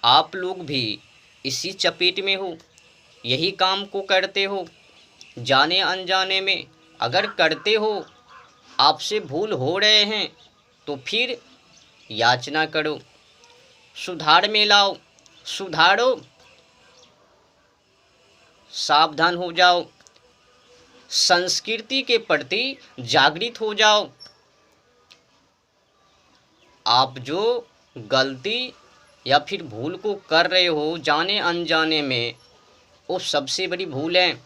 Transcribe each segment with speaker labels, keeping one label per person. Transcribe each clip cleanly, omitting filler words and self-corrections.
Speaker 1: आप लोग भी इसी चपेट में हो, यही काम को करते हो, जाने अनजाने में। अगर करते हो, आपसे भूल हो रहे हैं, तो फिर याचना करो, सुधार में लाओ, सुधारो, सावधान हो जाओ, संस्कृति के प्रति जागृत हो जाओ। आप जो गलती या फिर भूल को कर रहे हो जाने अनजाने में, वो सबसे बड़ी भूल है।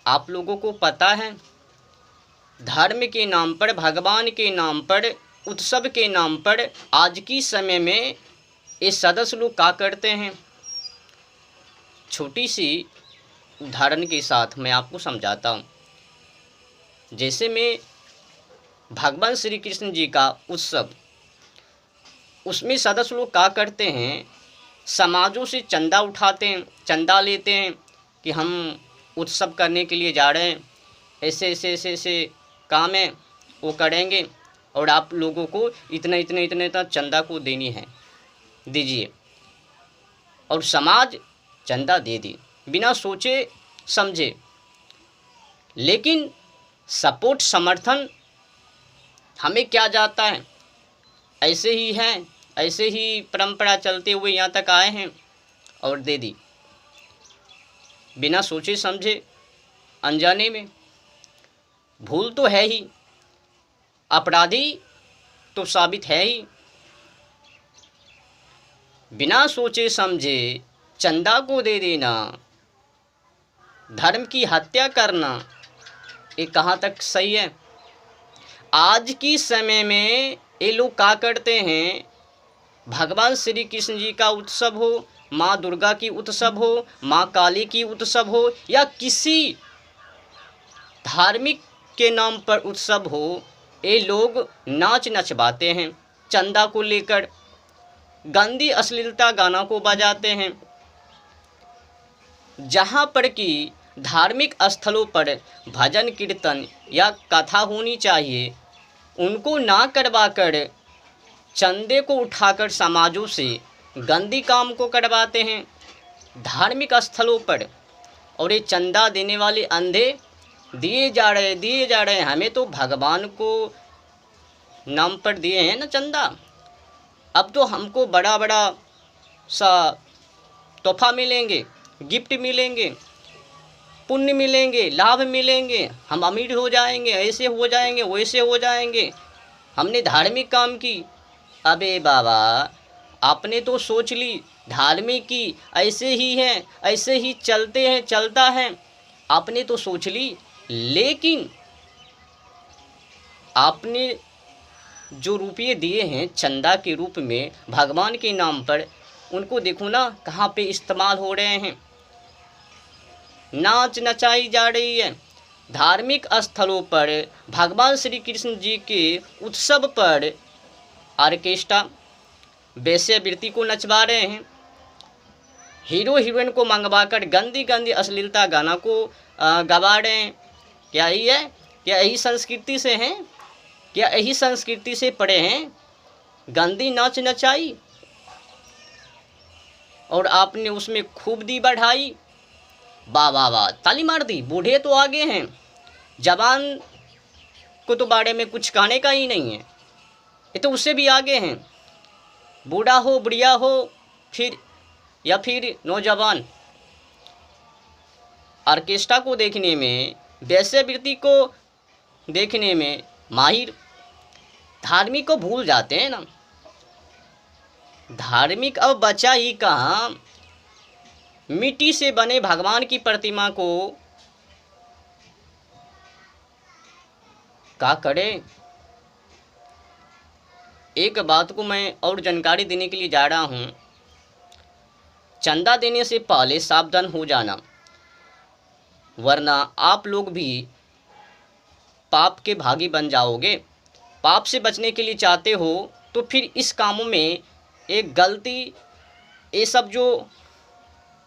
Speaker 1: आप लोगों को पता है, धर्म के नाम पर, भगवान के नाम पर, उत्सव के नाम पर आज की समय में ये सदस्य लोग क्या करते हैं। छोटी सी उदाहरण के साथ मैं आपको समझाता हूँ। जैसे मैं भगवान श्री कृष्ण जी का उत्सव, उसमें सदस्य लोग क्या करते हैं, समाजों से चंदा उठाते हैं, चंदा लेते हैं कि हम उत्सव करने के लिए जा रहे हैं, ऐसे ऐसे ऐसे ऐसे काम है, वो करेंगे और आप लोगों को इतना इतना इतना इतना चंदा को देनी है, दीजिए। और समाज चंदा दे दी बिना सोचे समझे। लेकिन सपोर्ट, समर्थन हमें क्या जाता है, ऐसे ही हैं, ऐसे ही परंपरा चलते हुए यहाँ तक आए हैं और दे दी बिना सोचे समझे, अनजाने में। भूल तो है ही, अपराधी तो साबित है ही। बिना सोचे समझे चंदा को दे देना, धर्म की हत्या करना, ये कहाँ तक सही है। आज की समय में ये लोग क्या करते हैं, भगवान श्री कृष्ण जी का उत्सव हो, माँ दुर्गा की उत्सव हो, माँ काली की उत्सव हो, या किसी धार्मिक के नाम पर उत्सव हो, ये लोग नाच नचवाते हैं चंदा को लेकर, गंदी अश्लीलता गाना को बजाते हैं। जहाँ पर कि धार्मिक स्थलों पर भजन कीर्तन या कथा होनी चाहिए, उनको ना करवाकर चंदे को उठाकर समाजों से गंदी काम को करवाते हैं धार्मिक स्थलों पर। और ये चंदा देने वाले अंधे दिए जा रहे हैं। हमें तो भगवान को नाम पर दिए हैं ना चंदा, अब तो हमको बड़ा बड़ा सा तोहफा मिलेंगे, गिफ्ट मिलेंगे, पुण्य मिलेंगे, लाभ मिलेंगे, हम अमीर हो जाएंगे, ऐसे हो जाएंगे, वैसे हो जाएंगे, हमने धार्मिक काम की। अबे बाबा, आपने तो सोच ली धार्मिक की ऐसे ही है, ऐसे ही चलते हैं, चलता है, आपने तो सोच ली। लेकिन आपने जो रुपये दिए हैं चंदा के रूप में भगवान के नाम पर, उनको देखो ना कहाँ पे इस्तेमाल हो रहे हैं। नाच नचाई जा रही है धार्मिक स्थलों पर, भगवान श्री कृष्ण जी के उत्सव पर ऑर्केस्ट्रा वेश्यावृत्ति को नचवा रहे हैं, हीरो हीरोइन को मंगवाकर गंदी गंदी अश्लीलता गाना को गवा रहे हैं। क्या यही है? क्या यही संस्कृति से हैं? क्या यही संस्कृति से पड़े हैं? गंदी नाच नचाई और आपने उसमें खूब दी बढ़ाई। वाह वाह वाह, ताली मार दी। बूढ़े तो आगे हैं, जवान को तो बारे में कुछ कहने का ही नहीं है, ये तो उससे भी आगे हैं। बूढ़ा हो, बुढ़िया हो, फिर या फिर नौजवान, ऑर्केस्ट्रा को देखने में, वेश्यावृत्ति को देखने में माहिर। धार्मिक को भूल जाते हैं ना। धार्मिक अब बचा ही कहाँ। मिट्टी से बने भगवान की प्रतिमा को क्या करे। एक बात को मैं और जानकारी देने के लिए जा रहा हूँ, चंदा देने से पहले सावधान हो जाना, वरना आप लोग भी पाप के भागी बन जाओगे। पाप से बचने के लिए चाहते हो तो फिर इस कामों में एक गलती, ये सब जो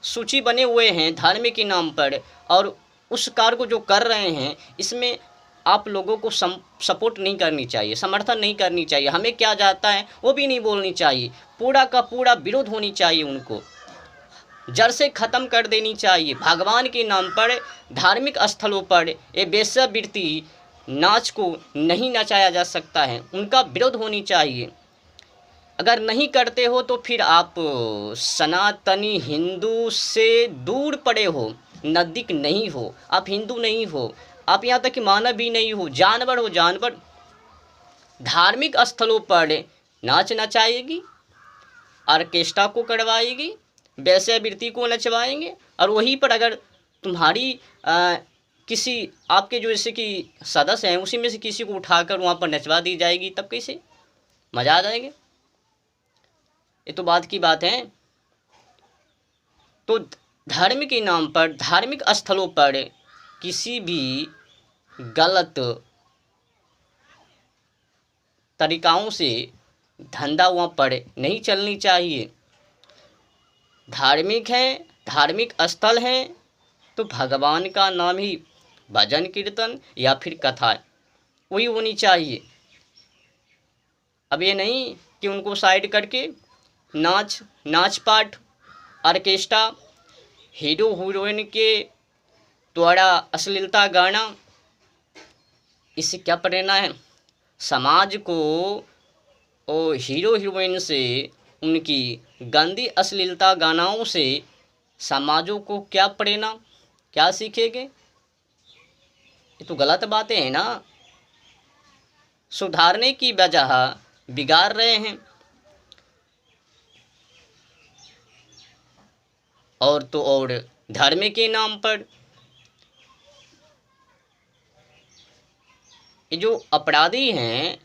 Speaker 1: सूची बने हुए हैं धर्म के नाम पर और उस कार्य को जो कर रहे हैं, इसमें आप लोगों को सपोर्ट नहीं करनी चाहिए, समर्थन नहीं करनी चाहिए। हमें क्या जाता है वो भी नहीं बोलनी चाहिए। पूरा का पूरा विरोध होनी चाहिए, उनको जड़ से ख़त्म कर देनी चाहिए। भगवान के नाम पर धार्मिक स्थलों पर ये वेश्यावृत्ति नाच को नहीं नचाया जा सकता है, उनका विरोध होनी चाहिए। अगर नहीं करते हो तो फिर आप सनातनी हिंदू से दूर पड़े हो, नज़दीक नहीं हो, आप हिंदू नहीं हो, आप यहाँ तक कि मानव भी नहीं हो, जानवर हो जानवर। धार्मिक स्थलों पर नाच नचाएगी, ऑर्केस्ट्रा को करवाएगी, वेश्यावृत्ति को नचवाएंगे, और वहीं पर अगर तुम्हारी किसी आपके जो जैसे कि सदस्य हैं उसी में से किसी को उठाकर वहाँ पर नचवा दी जाएगी, तब कैसे मज़ा आ जाएगा। ये तो बात की बात है। तो धर्म के नाम पर धार्मिक स्थलों पर किसी भी गलत तरीकाओं से धंधा वहाँ पर नहीं चलनी चाहिए। धार्मिक है, धार्मिक स्थल है, तो भगवान का नाम ही भजन कीर्तन या फिर कथा वही होनी चाहिए। अब ये नहीं कि उनको साइड करके नाच पाठ, ऑर्केस्ट्रा, हीरो हीरोइन के द्वारा अश्लीलता गाना, इससे क्या प्रेरणा है समाज को? और हीरो हीरोइन से, उनकी गंदी अश्लीलता गानाओं से समाजों को क्या प्रेरणा, क्या सीखेंगे? ये तो गलत बातें हैं ना, सुधारने की बजाय बिगाड़ रहे हैं। और तो और धर्म के नाम पर ये जो अपराधी हैं,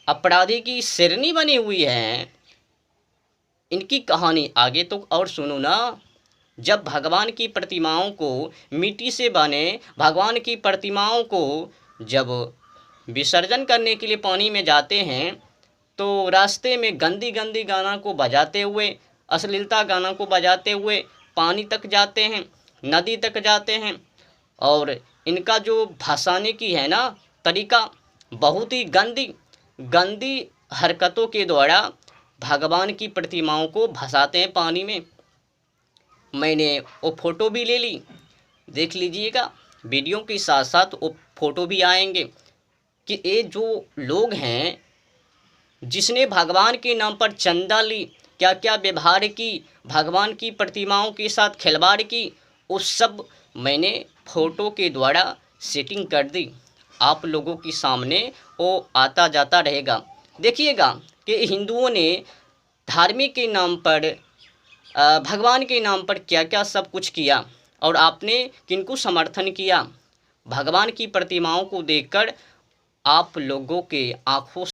Speaker 1: अपराधी की शेरनी बनी हुई है, इनकी कहानी आगे तो और सुनो ना। जब भगवान की प्रतिमाओं को मिट्टी से बने भगवान की प्रतिमाओं को जब विसर्जन करने के लिए पानी में जाते हैं, तो रास्ते में गंदी गंदी गाना को बजाते हुए, अश्लीलता गाना को बजाते हुए पानी तक जाते हैं, नदी तक जाते हैं। और इनका जो भसाने की है ना तरीका, बहुत ही गंदी हरकतों के द्वारा भगवान की प्रतिमाओं को भसाते हैं पानी में। मैंने वो फ़ोटो भी ले ली, देख लीजिएगा, वीडियो के साथ साथ वो फ़ोटो भी आएंगे कि ये जो लोग हैं जिसने भगवान के नाम पर चंदा ली, क्या क्या व्यवहार की, भगवान की प्रतिमाओं के साथ खिलवाड़ की, उस सब मैंने फ़ोटो के द्वारा सेटिंग कर दी। आप लोगों के सामने वो आता जाता रहेगा। देखिएगा कि हिंदुओं ने धार्मिक के नाम पर, भगवान के नाम पर क्या क्या सब कुछ किया, और आपने किनको समर्थन किया। भगवान की प्रतिमाओं को देखकर आप लोगों के आँखों